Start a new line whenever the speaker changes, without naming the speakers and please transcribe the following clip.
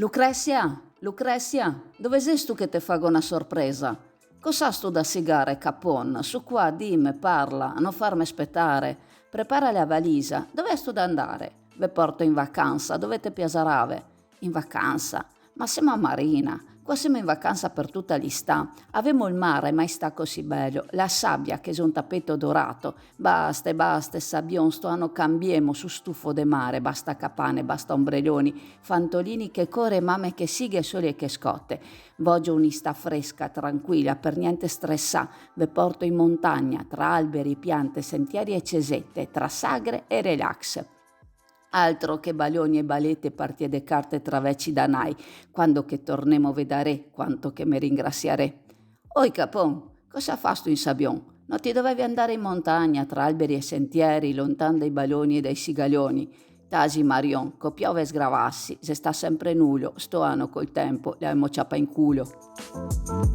Lucrezia, Lucrezia, dove sei tu che te fago una sorpresa? Cosa sto da sigare, capon? Su qua, dimmi, parla, non farmi aspettare. Prepara la valisa. Dove sto da andare? Ve porto in vacanza, dove te piacerave? In vacanza? Ma siamo a Marina. Qua siamo in vacanza per tutta l'istà. Avemo il mare, mai sta così bello. La sabbia, che è un tappeto dorato. Basta e basta, sabbion, sto anno cambiemo su stufo de mare. Basta capane, basta ombrelloni, fantolini che corre, mame che sighe, soli e che scotte. Voglio un'istà fresca, tranquilla, per niente stressà. Ve porto in montagna, tra alberi, piante, sentieri e cesette, tra sagre e relax. Altro che baloni e balette, parti e de carte traveci danai, quando che tornemo vedere, quanto che mi ringraziare. Oi capon, cosa fas tu in Sabion? Non ti dovevi andare in montagna, tra alberi e sentieri, lontan dai baloni e dai sigalioni. Tasi Marion, co piove e sgravassi, se sta sempre nulo, sto anno col tempo, le amo ciapa in culo.